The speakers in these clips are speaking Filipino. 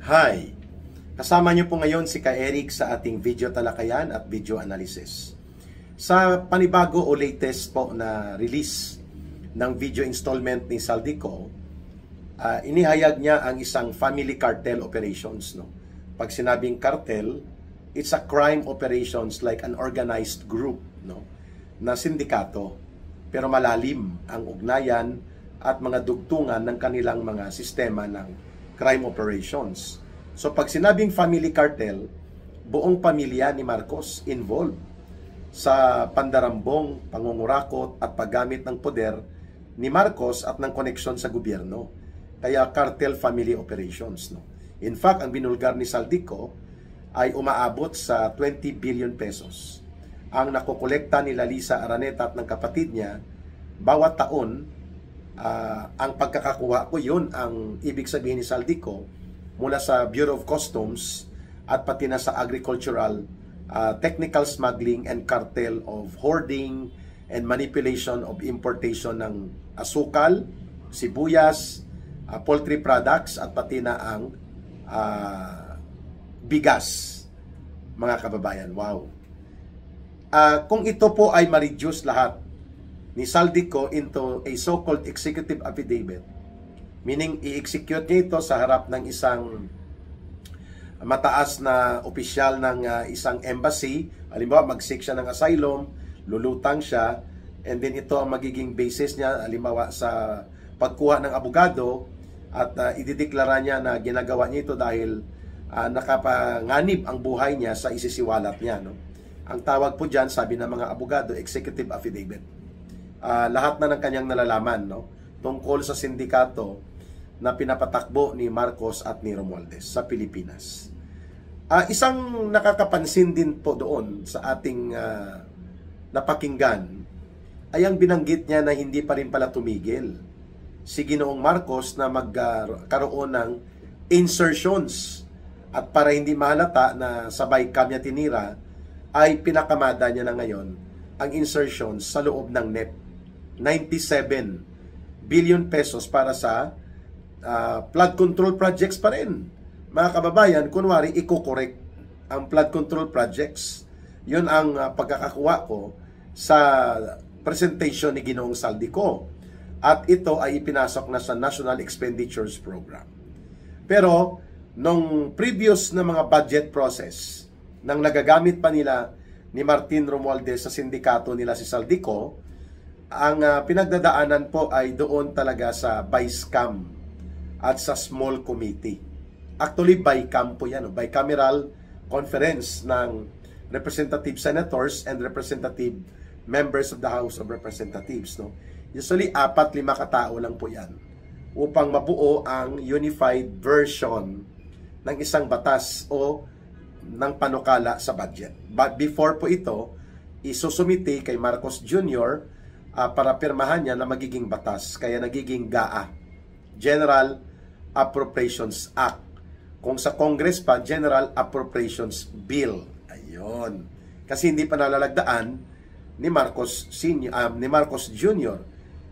Hi! Kasama niyo po ngayon si Ka Eric sa ating video talakayan at video analysis. Sa panibago o latest po na release ng video installment ni Saldico, inihayag niya ang isang family cartel operations. No? Pag sinabing cartel, it's a crime operations like an organized group, no? Na sindikato. Pero malalim ang ugnayan at mga dugtungan ng kanilang mga sistema ng crime operations. So pag sinabing family cartel, buong pamilya ni Marcos involved sa pandarambong, pangungurakot at paggamit ng poder ni Marcos at ng koneksyon sa gobyerno. Kaya cartel family operations. No? In fact, ang binulgar ni Saldico ay umaabot sa 20 billion pesos. Ang nakokolekta ni Lisa Araneta at ng kapatid niya, bawat taon, ang pagkakakuha ko yun, ang ibig sabihin ni Saldico, mula sa Bureau of Customs at pati na sa agricultural, technical smuggling and cartel of hoarding and manipulation of importation ng asukal, sibuyas, poultry products at pati na ang bigas, mga kababayan. Wow! Kung ito po ay ma-reduce lahat ni Saldico into a so-called executive affidavit, meaning i-execute niya ito sa harap ng isang mataas na opisyal ng isang embassy, halimbawa mag-seek siya ng asylum, lulutang siya, and then ito ang magiging basis niya, halimbawa sa pagkuha ng abogado, at idideklara niya na ginagawa niya ito dahil nakapanganib ang buhay niya sa isisiwalat niya. No? Ang tawag po dyan, sabi ng mga abogado, executive affidavit. Lahat na ng kanyang nalalaman, no, tungkol sa sindikato na pinapatakbo ni Marcos at ni Romualdez sa Pilipinas. Isang nakakapansin din po doon sa ating napakinggan ay ang binanggit niya na hindi pa rin pala tumigil si Ginoong Marcos na magkaroon ng insertions, at para hindi mahalata na sabay kamya tinira, ay pinakamada niya na ngayon ang insertions sa loob ng NEP. 97 billion pesos para sa flood control projects pa rin. Mga kababayan, kunwari i-correct ang flood control projects. Yun ang pagkakakuha ko sa presentation ni Ginoong Saldico. At ito ay ipinasok na sa National Expenditures Program. Pero, nung previous na mga budget process, nang nagagamit pa nila ni Martin Romualdez sa sindikato nila si Saldico, ang pinagdadaanan po ay doon talaga sa BICAM at sa small committee. Actually, BICAM po yan, bicameral conference ng representative senators and representative members of the House of Representatives. No? Usually, 4-5 katao lang po yan upang mabuo ang unified version ng isang batas o ng panukala sa budget. But before po ito, isusumite kay Marcos Jr. Para pirmahan niya na magiging batas. Kaya nagiging GAA, General Appropriations Act. Kung sa Congress pa, General Appropriations Bill. Ayun. Kasi hindi pa nalalagdaan ni Marcos Jr.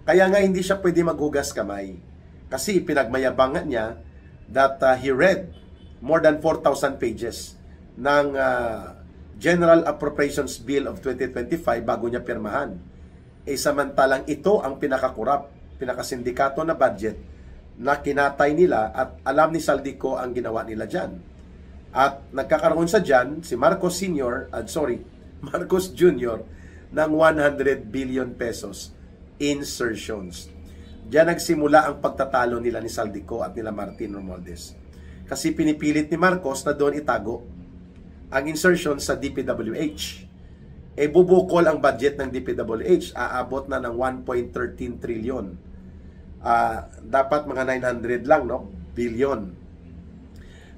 Kaya nga hindi siya pwede maghugas kamay. Kasi pinagmayabangan niya that he read more than 4,000 pages ng General Appropriations Bill of 2025 bago niya pirmahan. Samantalang ito ang pinakasindikato na budget na kinatay nila at alam ni Saldico ang ginawa nila dyan. At nagkakaroon sa dyan si Marcos Jr. ng 100 billion pesos insertions. Diyan nagsimula ang pagtatalo nila ni Saldico at nila Martin Romualdez. Kasi pinipilit ni Marcos na doon itago ang insertion sa DPWH. Bubukol ang budget ng DPWH, aabot na ng 1.13 trillion. Dapat mga 900 lang, no? Billion.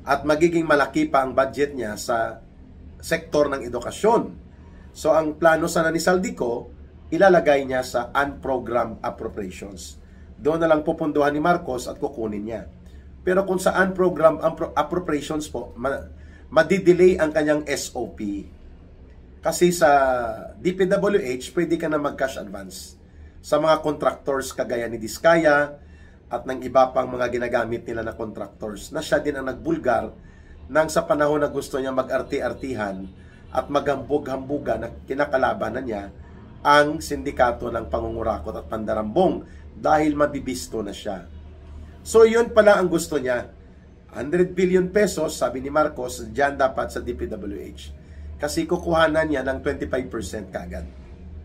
At magiging malaki pa ang budget niya sa sektor ng edukasyon. So ang plano sana ni Saldico, ilalagay niya sa unprogrammed appropriations. Doon na lang pupunduhan ni Marcos at kukunin niya. Pero kung sa unprogrammed appropriations po, madidelay ang kanyang SOP. Kasi sa DPWH, pwede ka na mag-cash advance sa mga contractors kagaya ni Diskaya, at ng iba pang mga ginagamit nila na contractors, na siya din ang nagbulgar nang sa panahon na gusto niya mag-arti-artihan at maghambog-hambugan na kinakalabanan niya ang sindikato ng pangungurakot at pandarambong dahil mabibisto na siya. So yun pala ang gusto niya. 100 billion pesos, sabi ni Marcos, dyan dapat sa DPWH. Kasi kukuhanan niya ng 25% kagad.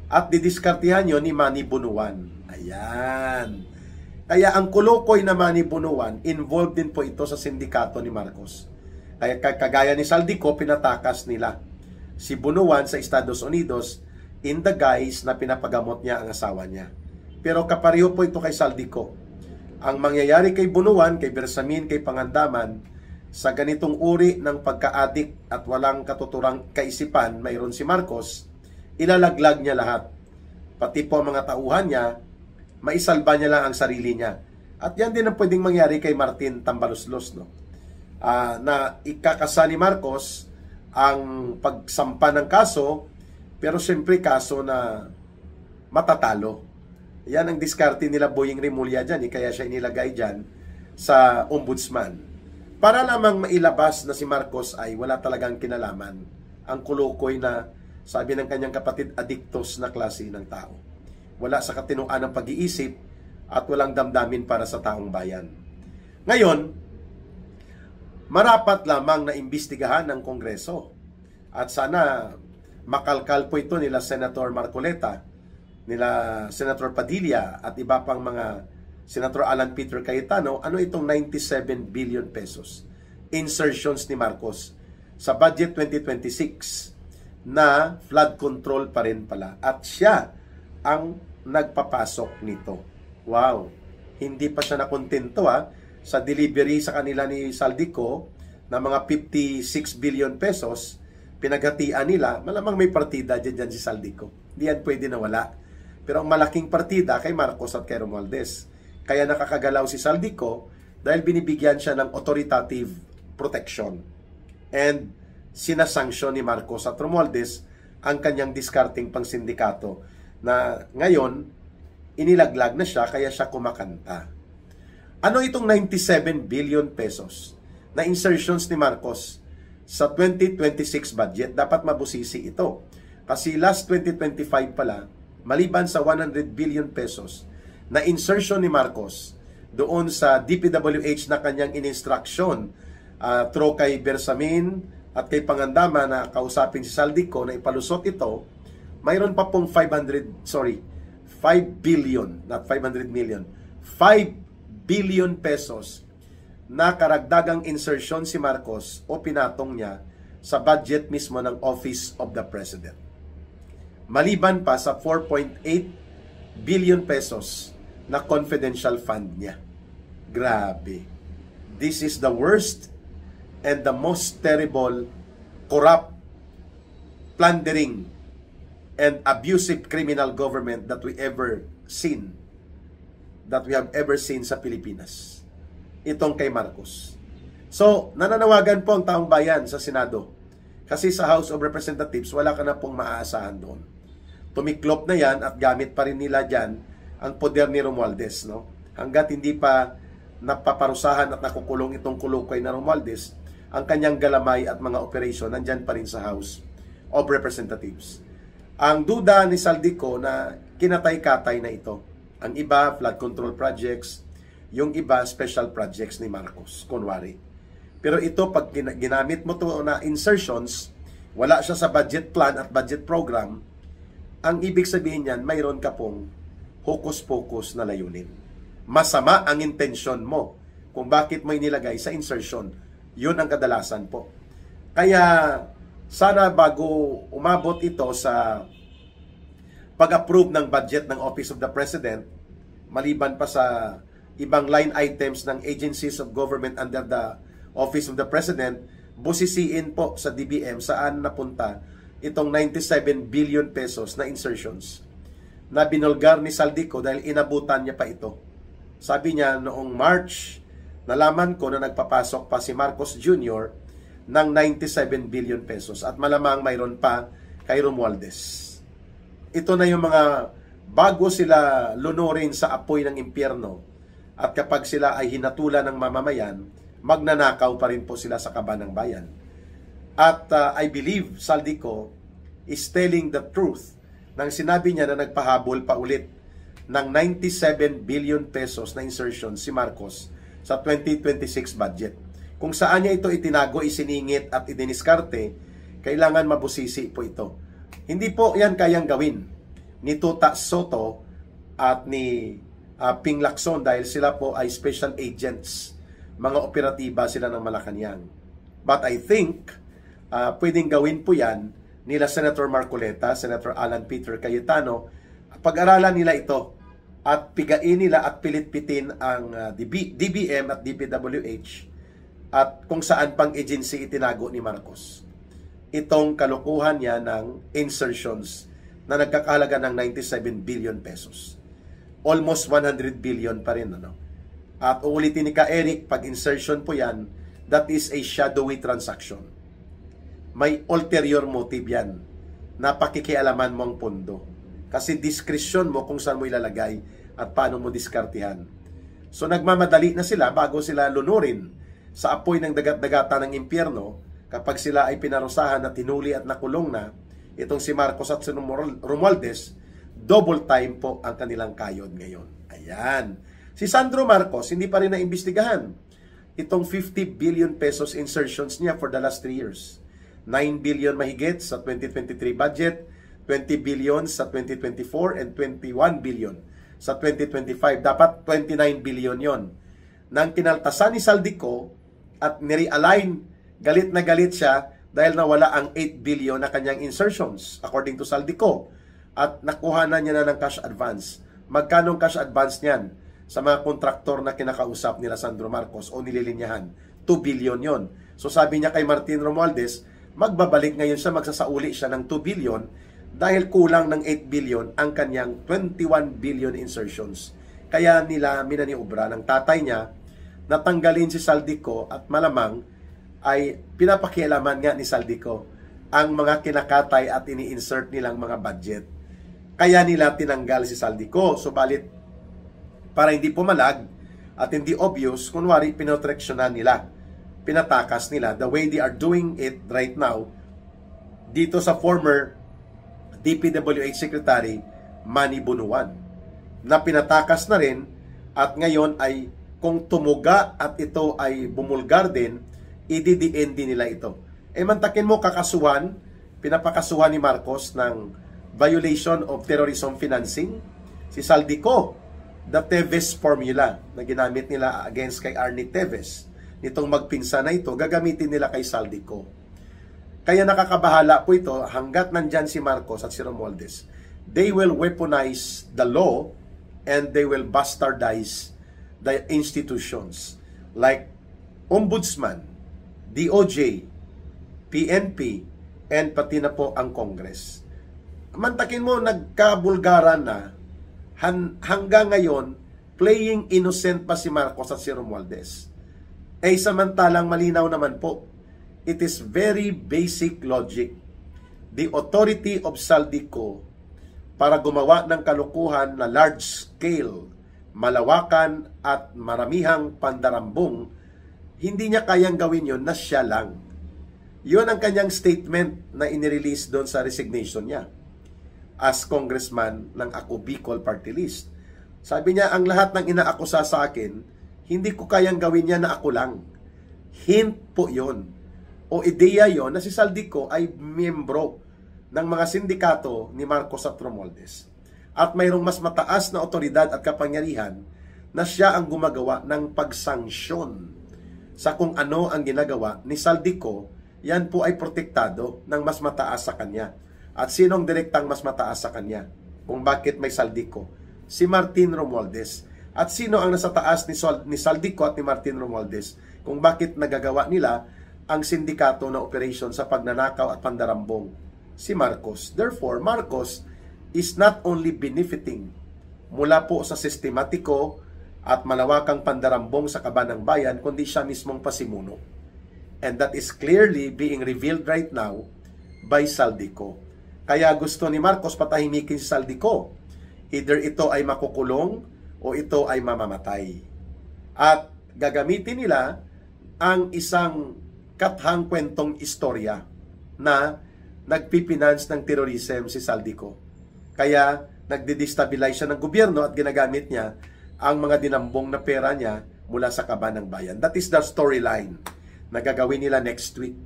At didiskartihan yun ni Manny Bunuan. Ayan. Kaya ang kulukoy na Manny Bunuan, involved din po ito sa sindikato ni Marcos. Kaya kagaya ni Saldico, pinatakas nila si Bunuan sa Estados Unidos in the guise na pinapagamot niya ang asawa niya. Pero kapareho po ito kay Saldico. Ang mangyayari kay Bunuan, kay Bersamin, kay Pangandaman, sa ganitong uri ng pagka-addict at walang katuturang kaisipan, mayroon si Marcos, ilalaglag niya lahat. Pati po ang mga tauhan niya, maisalba niya lang ang sarili niya. At yan din ang pwedeng mangyari kay Martin Tambaloslos, no? Na ikakasa ni Marcos ang pagsampa ng kaso, pero siyempre kaso na matatalo. Yan ang diskarte nila Boying Rimulya dyan, kaya siya inilagay dyan sa ombudsman. Para lamang mailabas na si Marcos ay wala talagang kinalaman. Ang kulukoy na, sabi ng kanyang kapatid, adiktos na klase ng tao. Wala sa katinuan ng pag-iisip at walang damdamin para sa taong bayan. Ngayon, marapat lamang na imbestigahan ng Kongreso. At sana makalkal po ito nila Senator Marcoleta, nila Senator Padilla at iba pang mga Senator Alan Peter Cayetano, ano itong 97 billion pesos insertions ni Marcos sa budget 2026 na flood control pa rin pala. At siya ang nagpapasok nito. Wow! Hindi pa siya nakontento sa delivery sa kanila ni Saldico na mga 56 billion pesos, pinaghatian nila, malamang may partida dyan si Saldico. Hindi yan pwede na wala. Pero ang malaking partida kay Marcos at kay Romualdez. Kaya nakakagalaw si Saldico dahil binibigyan siya ng authoritative protection. And sinasanksyon ni Marcos at Romualdez ang kanyang discarding pang sindikato na ngayon inilaglag na siya kaya siya kumakanta. Ano itong 97 billion pesos na insertions ni Marcos sa 2026 budget? Dapat mabusisi ito. Kasi last 2025 pala, maliban sa 100 billion pesos na insertion ni Marcos doon sa DPWH na kanyang ininstruction through kay Bersamin at kay Pangandaman na kausapin si Saldico na ipalusot ito, mayroon pa pong 5 billion, not 500 million, 5 billion pesos na karagdagang insertion si Marcos o pinatong niya sa budget mismo ng Office of the President. Maliban pa sa 4.8 billion pesos na confidential fund niya. Grabe. This is the worst and the most terrible, corrupt, plundering, and abusive criminal government that we have ever seen sa Pilipinas. Itong kay Marcos. So, nananawagan po ang taong bayan sa Senado. Kasi sa House of Representatives, wala ka na pong maaasahan doon. Tumiklop na yan at gamit pa rin nila dyan ang poder ni Romualdez. No? Hanggat hindi pa napaparusahan at nakukulong itong kulukoy na Romualdez, ang kanyang galamay at mga operasyon nandyan pa rin sa House of Representatives. Ang duda ni Saldico na kinatay-katay na ito. Ang iba, flood control projects. Yung iba, special projects ni Marcos, kunwari. Pero ito, pag ginamit mo to na insertions, wala siya sa budget plan at budget program, ang ibig sabihin niyan, mayroon ka pong hokus-pokus na layunin. Masama ang intensyon mo kung bakit mo inilagay sa insertion. Yun ang kadalasan po. Kaya, sana bago umabot ito sa pag-approve ng budget ng Office of the President, maliban pa sa ibang line items ng agencies of government under the Office of the President, busisiin po sa DBM saan napunta itong 97 billion pesos na insertions na binulgar ni Saldico dahil inabutan niya pa ito. Sabi niya noong March, nalaman ko na nagpapasok pa si Marcos Jr. ng 97 billion pesos at malamang mayroon pa kay Romualdez. Ito na yung mga bago sila lunurin sa apoy ng impyerno At kapag sila ay hinatulan ng mamamayan, magnanakaw pa rin po sila sa kaban ng bayan. At I believe Saldico is telling the truth nang sinabi niya na nagpahabol pa ulit ng 97 billion pesos na insertion si Marcos sa 2026 budget. Kung saan niya ito itinago, isiningit at idiniskarte, kailangan mabusisi po ito. Hindi po yan kayang gawin ni Tuta Soto at ni Ping Lacson dahil sila po ay special agents. Mga operatiba sila ng Malacanang. But I think, pwedeng gawin po yan nila Senator Marcoleta, Senator Alan Peter Cayetano. Pag-aralan nila ito at pigain nila at pilitpitin ang DBM at DPWH at kung saan pang agency itinago ni Marcos. Itong kalukuhan niya ng insertions na nagkakahalaga ng 97 billion pesos. Almost 100 billion pa rin. Ano? At uulitin ni Ka Eric, pag insertion po yan, that is a shadowy transaction. May ulterior motive yan na pakikialaman mo ang pondo. Kasi diskresyon mo kung saan mo ilalagay at paano mo diskartihan. So nagmamadali na sila bago sila lunurin sa apoy ng dagat-dagata ng impyerno kapag sila ay pinarusahan at tinuli at nakulong na. Itong si Marcos at si Romualdez, double time po ang kanilang kayod ngayon. Ayan. Si Sandro Marcos, hindi pa rin naimbestigahan itong 50 billion pesos insertions niya for the last 3 years. 9 billion mahigit sa 2023 budget, 20 billion sa 2024, and 21 billion sa 2025. Dapat 29 billion yon. Nang kinaltasan ni Saldico at nirealign, galit na galit siya dahil nawala ang 8 billion na kanyang insertions according to Saldico. At nakuha na niya na ng cash advance. Magkano ang cash advance niyan sa mga kontraktor na kinakausap nila Sandro Marcos o nililinyahan? 2 billion yon. So sabi niya kay Martin Romualdez, magbabalik ngayon siya, magsasauli siya ng 2 billion dahil kulang ng 8 billion ang kanyang 21 billion insertions. Kaya nila minaniobra ng tatay niya natanggalin si Saldico at malamang ay pinapakialaman nga ni Saldico ang mga kinakatay at ini-insert nilang mga budget. Kaya nila tinanggal si Saldico. Subalit, para hindi pumalag at hindi obvious, kunwari pinotraksyonan nila, pinatakas nila the way they are doing it right now dito sa former DPWH Secretary Manny Bunuan, na pinatakas na rin at ngayon ay kung tumuga at ito ay bumulgar din, i-DND nila ito. Mantakin mo kakasuhan, pinapakasuhan ni Marcos ng violation of terrorism financing. Si Saldico, the Teves formula na ginamit nila against kay Arnie Teves, nitong magpinsa na ito, gagamitin nila kay Saldico. Kaya nakakabahala po ito hanggat nandyan si Marcos at si Romualdez. They will weaponize the law and they will bastardize the institutions like Ombudsman, DOJ, PNP, and pati na po ang Congress. Mantakin mo, nagkabulgaran na hanggang ngayon, playing innocent pa si Marcos at si Romualdez. Samantalang malinaw naman po, it is very basic logic. The authority of Saldico para gumawa ng kalukuhan na large scale, malawakan at maramihang pandarambong, hindi niya kayang gawin yon na siya lang. Yun ang kanyang statement na inirelease doon sa resignation niya as congressman ng Ako Bicol Party List. Sabi niya, ang lahat ng inaakusa sa akin, hindi ko kayang gawin niya na ako lang. Hint po yon o ideya yon na si Saldico ay miyembro ng mga sindikato ni Marcos at Romualdez. At mayroong mas mataas na otoridad at kapangyarihan na siya ang gumagawa ng pagsanksyon sa kung ano ang ginagawa ni Saldico. Yan po ay protektado ng mas mataas sa kanya. At sinong direktang mas mataas sa kanya? Kung bakit may Saldico? Si Martin Romualdez. At sino ang nasa taas ni Saldico at ni Martin Romualdez? Kung bakit nagagawa nila ang sindikato na operation sa pagnanakaw at pandarambong? Si Marcos. Therefore, Marcos is not only benefiting mula po sa sistematiko at malawakang pandarambong sa kaban ng bayan, kundi siya mismong pasimuno. And that is clearly being revealed right now by Saldico. Kaya gusto ni Marcos patahimikin si Saldico. Either ito ay makukulong o ito ay mamamatay. At gagamitin nila ang isang kathang kwentong istorya na nagpipinance ng terrorism si Saldico. Kaya nagde-destabilize siya ng gobyerno at ginagamit niya ang mga dinambong na pera niya mula sa kaban ng bayan. That is the storyline na gagawin nila next week.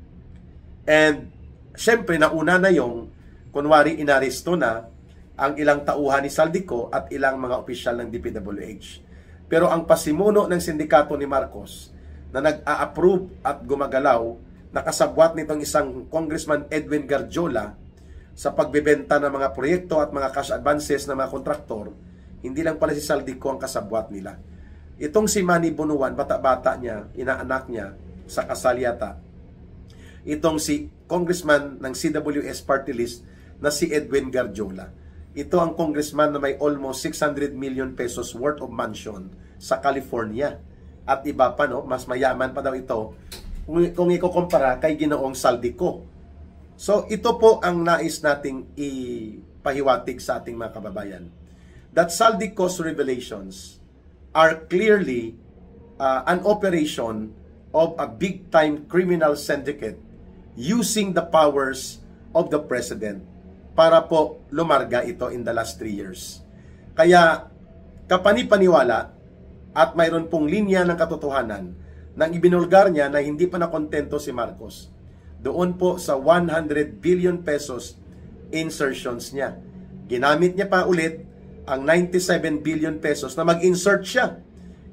And syempre, nauna na yung kunwari inaresto na ang ilang tauhan ni Saldico at ilang mga opisyal ng DPWH. Pero ang pasimuno ng sindikato ni Marcos na nag-a-approve at gumagalaw, nakasabwat nitong isang Congressman Edwin Garjola sa pagbebenta ng mga proyekto at mga cash advances ng mga kontraktor, hindi lang pala si Saldico ang kasabwat nila. Itong si Manny Bonuan, bata-bata niya, inaanak niya sa kasal yata. Itong si Congressman ng CWS party list na si Edwin Garjola. Ito ang congressman na may almost 600 million pesos worth of mansion sa California. At iba pa, no, mas mayaman pa daw ito kung ikukumpara kay Ginoong Saldico. So ito po ang nais nating ipahiwatig sa ating mga kababayan. That Saldico's revelations are clearly an operation of a big-time criminal syndicate using the powers of the president para po lumarga ito in the last 3 years. Kaya kapanipaniwala at mayroon pong linya ng katotohanan nang ibinulgar niya na hindi pa nakontento si Marcos doon po sa 100 billion pesos insertions niya. Ginamit niya pa ulit ang 97 billion pesos na mag-insert siya.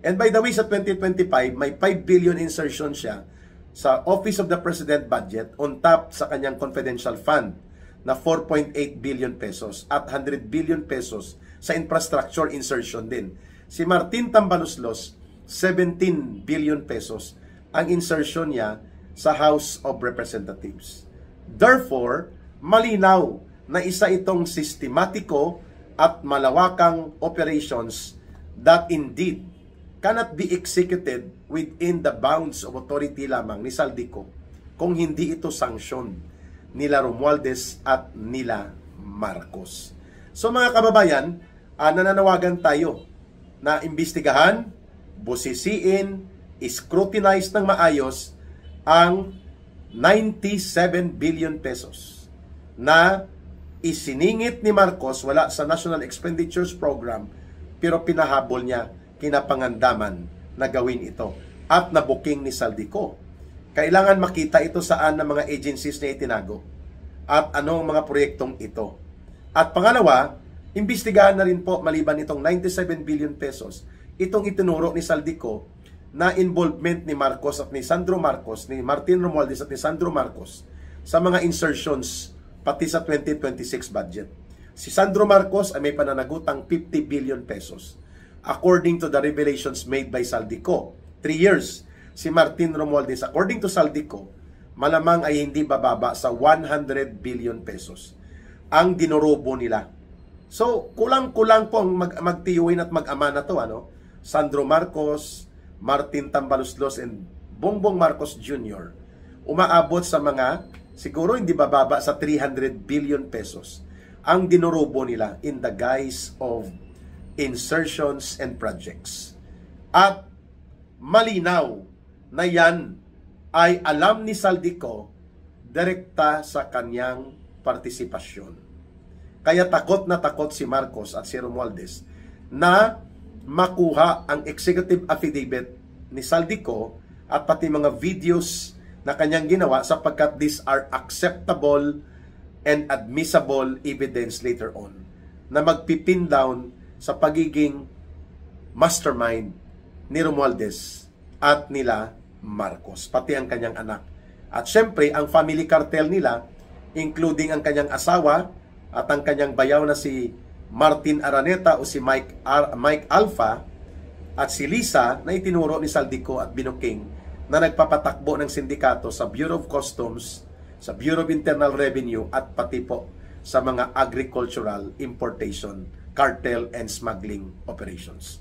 And by the way, sa 2025, may 5 billion insertion siya sa Office of the President budget on top sa kanyang confidential fund na 4.8 billion pesos at 100 billion pesos sa infrastructure insertion din. Si Martin Tambaluslos, 17 billion pesos ang insertion niya sa House of Representatives. Therefore, malinaw na isa itong sistematiko at malawakang operations that indeed cannot be executed within the bounds of authority lamang ni Saldico kung hindi ito sanction nila Romualdez at nila Marcos. So mga kababayan, nananawagan tayo na imbestigahan, busisiin, scrutinize ng maayos ang 97 billion pesos na isiningit ni Marcos wala sa National Expenditures Program pero pinahabol niya kinapangandaman na gawin ito at nabuking ni Saldico. Kailangan makita ito saan ng mga agencies na itinago at anong mga proyektong ito. At pangalawa, imbestigahan na rin po maliban itong 97 billion pesos itong itinuro ni Saldico na involvement ni Marcos at ni Sandro Marcos, ni Martin Romualdez at ni Sandro Marcos sa mga insertions pati sa 2026 budget. Si Sandro Marcos ay may pananagutang 50 billion pesos according to the revelations made by Saldico. 3 years. Si Martin Romualdez, according to Saldico, malamang ay hindi bababa sa 100 billion pesos ang dinorobo nila. So, kulang-kulang po ang magtiyuhin at mag-ama na to, ano? Sandro Marcos, Martin Tambaluslos, and Bongbong Marcos Jr. umaabot sa mga, siguro hindi bababa sa 300 billion pesos ang dinorobo nila in the guise of insertions and projects. At malinaw na yan ay alam ni Saldico direkta sa kanyang partisipasyon. Kaya takot na takot si Marcos at si Romualdez na makuha ang executive affidavit ni Saldico at pati mga videos na kanyang ginawa sapagkat these are acceptable and admissible evidence later on na magpipin down sa pagiging mastermind ni Romualdez at nila Marcos, pati ang kanyang anak. At syempre, ang family cartel nila, including ang kanyang asawa at ang kanyang bayaw na si Martin Araneta o si Mike Alpha at si Lisa na itinuro ni Saldico at binuking na nagpapatakbo ng sindikato sa Bureau of Customs, sa Bureau of Internal Revenue at pati po sa mga agricultural importation, cartel and smuggling operations.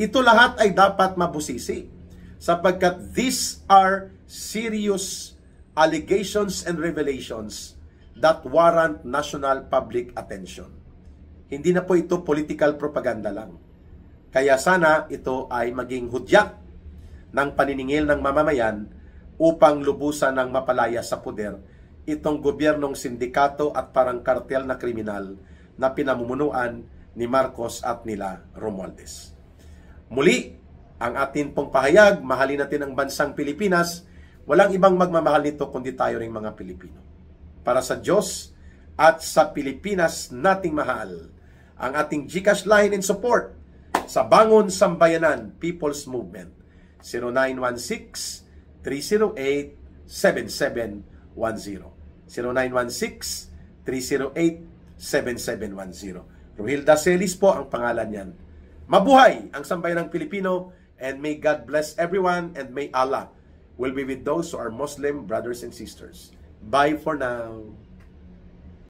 Ito lahat ay dapat mabusisi sapagkat these are serious allegations and revelations that warrant national public attention. Hindi na po ito political propaganda lang. Kaya sana ito ay maging hudyak ng paniningil ng mamamayan upang lubusan ng mapalaya sa poder itong gobyernong sindikato at parang kartel na kriminal na pinamumunuan ni Marcos at nila Romualdez. Muli, ang atin pong pahayag, mahalin natin ang bansang Pilipinas. Walang ibang magmamahal nito kundi tayo ring mga Pilipino. Para sa Diyos at sa Pilipinas nating mahal, ang ating GCash line in support sa Bangon Sambayanan People's Movement, 0916-308-7710. 0916-308-7710. Rohilda Celis po ang pangalan niyan. Mabuhay ang sambayanang Pilipino, and may God bless everyone, and may Allah will be with those who are Muslim brothers and sisters. Bye for now.